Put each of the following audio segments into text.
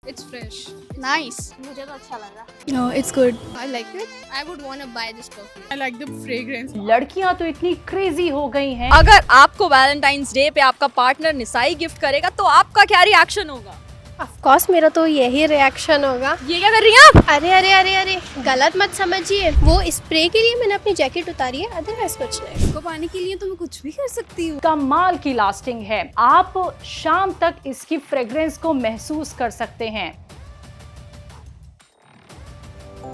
It's fresh. Nice. मुझे तो अच्छा लगा। No, it's good. I like it. I would want to buy this perfume. I like the fragrance. लड़कियां तो इतनी क्रेजी हो गई हैं। अगर आपको वैलेंटाइंस डे पे आपका पार्टनर निसाई गिफ्ट करेगा तो आपका क्या रिएक्शन होगा? ऑफ कोर्स मेरा तो यही रिएक्शन होगा। ये क्या कर रही हैं आप? अरे अरे अरे अरे गलत मत समझिए, वो स्प्रे के लिए मैंने अपनी जैकेट उतारी है, अदरवाइज कुछ नहीं। इसको पाने के लिए तो मैं कुछ भी कर सकती हूँ। कमाल की लास्टिंग है, आप शाम तक इसकी फ्रेग्रेंस को महसूस कर सकते हैं।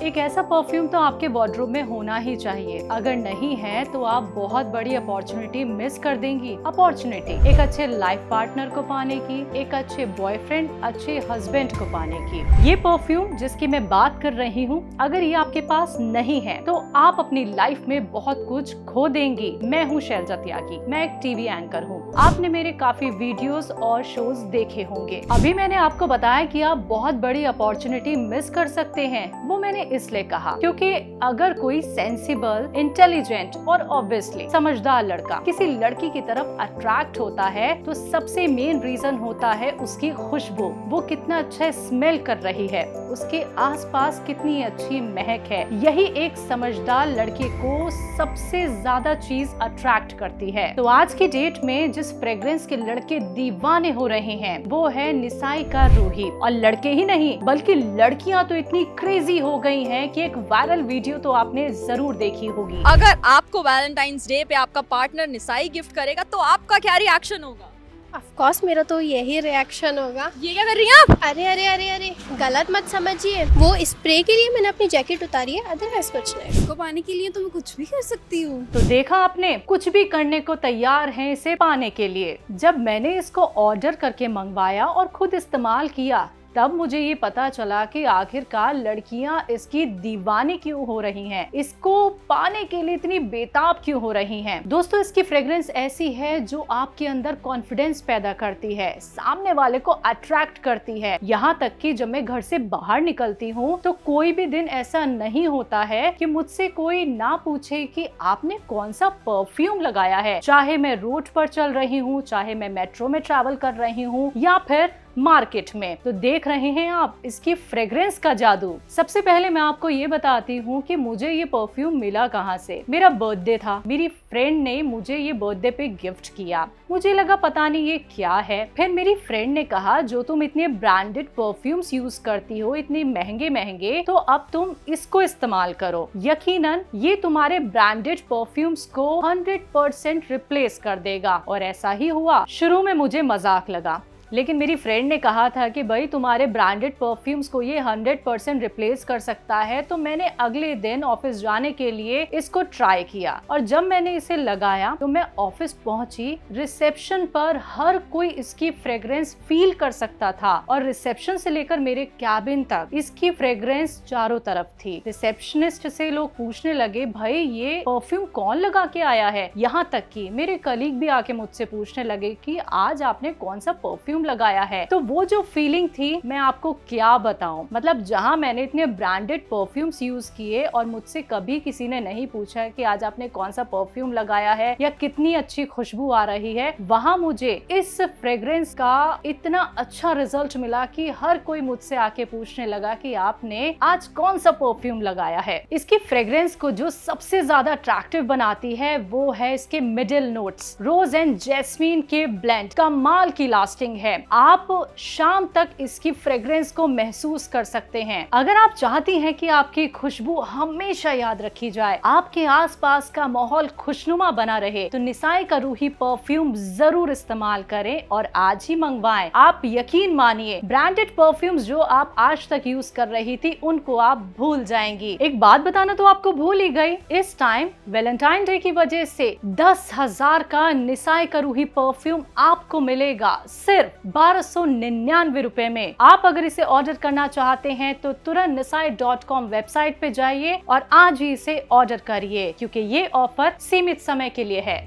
एक ऐसा परफ्यूम तो आपके वार्डरोब में होना ही चाहिए। अगर नहीं है तो आप बहुत बड़ी अपॉर्चुनिटी मिस कर देंगी। अपॉर्चुनिटी एक अच्छे लाइफ पार्टनर को पाने की, एक अच्छे बॉयफ्रेंड, अच्छे हस्बैंड को पाने की। ये परफ्यूम जिसकी मैं बात कर रही हूँ, अगर ये आपके पास नहीं है तो आप अपनी लाइफ में बहुत कुछ खो देंगी। मैं हूँ शैलजा त्यागी, मैं एक टीवी एंकर हूँ। आपने मेरे काफी वीडियोस और शोज देखे होंगे। अभी मैंने आपको बताया कि आप बहुत बड़ी अपॉर्चुनिटी मिस कर सकते हैं। वो मैंने इसलिए कहा क्योंकि अगर कोई सेंसिबल, इंटेलिजेंट और ऑब्वियसली समझदार लड़का किसी लड़की की तरफ अट्रैक्ट होता है तो सबसे मेन रीजन होता है उसकी खुशबू। वो कितना अच्छा स्मेल कर रही है, उसके आसपास कितनी अच्छी महक है। यही एक समझदार लड़के को सबसे ज्यादा चीज अट्रैक्ट करती है। तो आज की डेट में जिस फ्रेग्रेंस के लड़के दीवाने हो रहे हैं वो है निसाई का रूही। और लड़के ही नहीं बल्कि लड़कियां तो इतनी क्रेजी हो गई हैं कि एक वायरल वीडियो तो आपने जरूर देखी होगी। अगर आपको वैलेंटाइंस डे पे आपका पार्टनर निसाई गिफ्ट करेगा तो आपका क्या रिएक्शन होगा? ऑफ कोर्स मेरा तो यही रिएक्शन होगा। ये क्या कर रही हैं आप? अरे अरे अरे अरे गलत मत समझिए, वो स्प्रे के लिए मैंने अपनी जैकेट उतारी है, अदरवाइज कुछ नहीं। इसको पाने के लिए तो मैं कुछ भी कर सकती हूँ। तो देखा आपने, कुछ भी करने को तैयार हैं इसे पाने के लिए। जब मैंने इसको ऑर्डर करके मंगवाया और खुद इस्तेमाल किया तब मुझे ये पता चला कि आखिरकार लड़कियां इसकी दीवानी क्यों हो रही हैं, इसको पाने के लिए इतनी बेताब क्यों हो रही हैं। दोस्तों, इसकी फ्रेग्रेंस ऐसी है जो आपके अंदर कॉन्फिडेंस पैदा करती है, सामने वाले को अट्रैक्ट करती है। यहाँ तक कि जब मैं घर से बाहर निकलती हूँ तो कोई भी दिन ऐसा नहीं होता है कि मुझसे कोई ना पूछे कि आपने कौन सा परफ्यूम लगाया है। चाहे मैं रोड पर चल रही हूँ, चाहे मैं मेट्रो में ट्रैवल कर रही हूँ या फिर मार्केट में। तो देख रहे हैं आप इसकी फ्रेग्रेंस का जादू। सबसे पहले मैं आपको ये बताती हूँ कि मुझे ये परफ्यूम मिला कहाँ से। मेरा बर्थडे था, मेरी फ्रेंड ने मुझे ये बर्थडे पे गिफ्ट किया। मुझे लगा पता नहीं ये क्या है। फिर मेरी फ्रेंड ने कहा जो तुम इतने ब्रांडेड परफ्यूम्स यूज करती हो, इतने महंगे महंगे, तो अब तुम इसको इस्तेमाल करो। यकीनन ये तुम्हारे ब्रांडेड परफ्यूम्स को 100% रिप्लेस कर देगा। और ऐसा ही हुआ। शुरू में मुझे मजाक लगा, लेकिन मेरी फ्रेंड ने कहा था कि भाई तुम्हारे ब्रांडेड परफ्यूम्स को ये 100% रिप्लेस कर सकता है। तो मैंने अगले दिन ऑफिस जाने के लिए इसको ट्राई किया और जब मैंने इसे लगाया तो मैं ऑफिस पहुंची। रिसेप्शन पर हर कोई इसकी फ्रेग्रेंस फील कर सकता था और रिसेप्शन से लेकर मेरे कैबिन तक इसकी फ्रेग्रेंस चारों तरफ थी। रिसेप्शनिस्ट से लोग पूछने लगे भाई ये परफ्यूम कौन लगा के आया है। यहाँ तक कि मेरे कलीग भी आके मुझसे पूछने लगे कि आज आपने कौन सा परफ्यूम लगाया है। तो वो जो फीलिंग थी मैं आपको क्या बताऊं। मतलब जहां मैंने इतने ब्रांडेड परफ्यूम्स यूज किए और मुझसे कभी किसी ने नहीं पूछा कि आज आपने कौन सा परफ्यूम लगाया है या कितनी अच्छी खुशबू आ रही है, वहां मुझे इस फ्रेग्रेंस का इतना अच्छा रिजल्ट मिला कि हर कोई मुझसे आके पूछने लगा कि आपने आज कौन सा परफ्यूम लगाया है। इसकी फ्रेग्रेंस को जो सबसे ज्यादा अट्रैक्टिव बनाती है वो है इसके middle notes. Rose and jasmine के ब्लेंड कमाल की लास्टिंग है। आप शाम तक इसकी फ्रेग्रेंस को महसूस कर सकते हैं। अगर आप चाहती हैं कि आपकी खुशबू हमेशा याद रखी जाए, आपके आसपास का माहौल खुशनुमा बना रहे, तो निसाई का रूही परफ्यूम जरूर इस्तेमाल करें और आज ही मंगवाएं। आप यकीन मानिए ब्रांडेड परफ्यूम्स जो आप आज तक यूज कर रही थी उनको आप भूल जाएंगी। एक बात बताना तो आपको भूल ही गई, इस टाइम वैलेंटाइन डे की वजह से 10,000 का निसाई का रूही परफ्यूम आपको मिलेगा सिर्फ 1299 रुपए में। आप अगर इसे ऑर्डर करना चाहते हैं तो तुरंत nisai.com वेबसाइट पे जाइए और आज ही इसे ऑर्डर करिए क्योंकि ये ऑफर सीमित समय के लिए है।